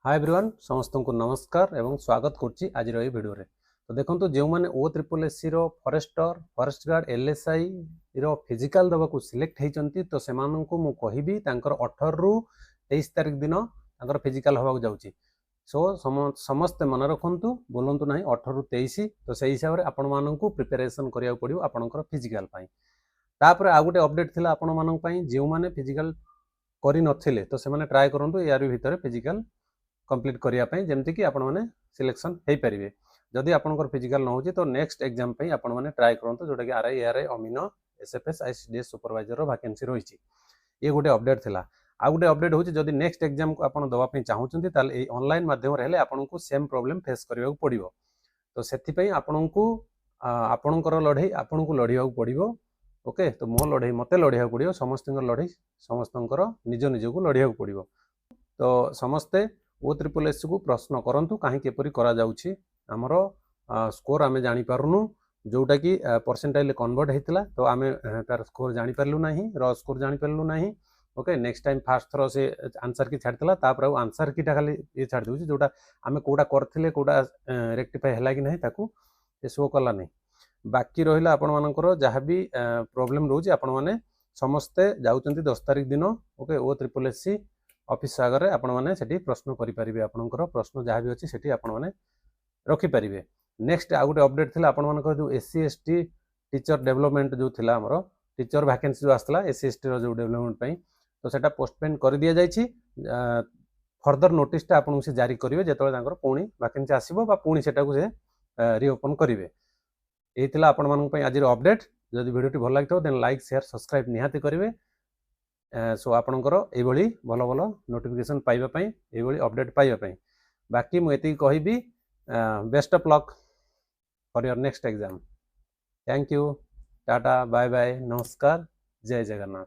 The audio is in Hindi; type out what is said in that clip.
हाय एवरीवन समस्त को नमस्कार एवं स्वागत करछि आज रो वीडियो रे। तो देखंतु जो माने ओ ट्रिपल एससी रो फॉरेस्टर फॉरेस्ट गार्ड एलएसआई रो फिजिकल दबा को सिलेक्ट हेचंती तो सेमान को मु कहिबी तांकर 18 रु 23 तारिख दिन तांकर फिजिकल होबा जाउची। सो समस्त मन रखंतु बोलंतु नाही 18 रु 23 तो सही हिसाब रे आपण मानन को प्रिपरेशन करिया पड़ियो आपनकर फिजिकल पई। तापर आ गुटे अपडेट थिला आपण मानन पई जे माने फिजिकल करि नथिले तो से माने ट्राई करंतु यार भीतर फिजिकल कंप्लीट करिया पई जेमति कि आपण माने सिलेक्शन हेई परिबे। जदि आपनकर फिजिकल न होची तो नेक्स्ट एग्जाम पई आपण माने ट्राई करंतु जोटा कि आरआई एआरआई अमीनो एसएफएस आईसीडीएस सुपरवाइजर रो वैकेंसी रहिची। ये गुटे अपडेट थिला। आ गुटे अपडेट होची जदि नेक्स्ट एग्जाम को आपण दवा पई चाहउचंती ताले ए ऑनलाइन माध्यम रे हेले आपनको सेम प्रॉब्लम फेस करिया पड़िबो। तो सेथि पई आपनको आपनकर लढई आपनको लढिया पड़िबो। ओके तो मो लढई मते लढिया पड़िबो समस्तकर लढई समस्तकर निज निज को लढिया पड़िबो। तो समस्ते ओ ट्रिपल एस को प्रश्न करंतु काहे केपरि करा जाउछि हमरो स्कोर आमे जानि पारुनु जोटा कि परसेंटाइल कन्वर्ट हेतिला तो आमे तार स्कोर जानि परलु नाही र स्कोर जानि परलु नाही। Okay next time fast throw से आंसर की छाडतला तापर आंसर कीटा खाली ये छाड दोछि जोटा आमे कोडा करथिले कोडा रेक्टिफाई हला कि नाही ताकू ए शो कला नाही। बाकी रहिला आपण मानकर जहा भी प्रॉब्लम रहउछि आपण माने समस्ते जाउचंती 10 तारिख दिन ओके ओ ट्रिपल एस सी ऑफिस आगे आपण माने सेठी प्रश्न करि परिबे आपनकर प्रश्न जहा भी अछि सेठी आपण माने रखि परिबे। नेक्स्ट आ गुटे अपडेट थिला आपण मानकर जो एससी एसटी टीचर डेवलपमेंट जो थिला हमरो टीचर वैकेंसी जो आस्तला एससी एसटी रो जो डेवलपमेंट पई तो सेटा पोस्टपोन कर दिया जायछि। फर्दर नोटिस ता आपण से जारी करिवे जेतले तांकर पुणी वैकेंसी आसीबो बा पुणी सेटा को से रीओपन करिवे। एई थिला आपण मानन पई आज रो अपडेट। जदि वीडियो टी भल लागथो देन लाइक शेयर सब्सक्राइब निहाती करिवे। सो आपणकर ये भल भल नोटिफिकेशन पाइबा ये अपडेट पाइबा बाकी मुझे कहबी best of luck for your next exam. Thank you tata bye bye नमस्कार जय जगन्नाथ।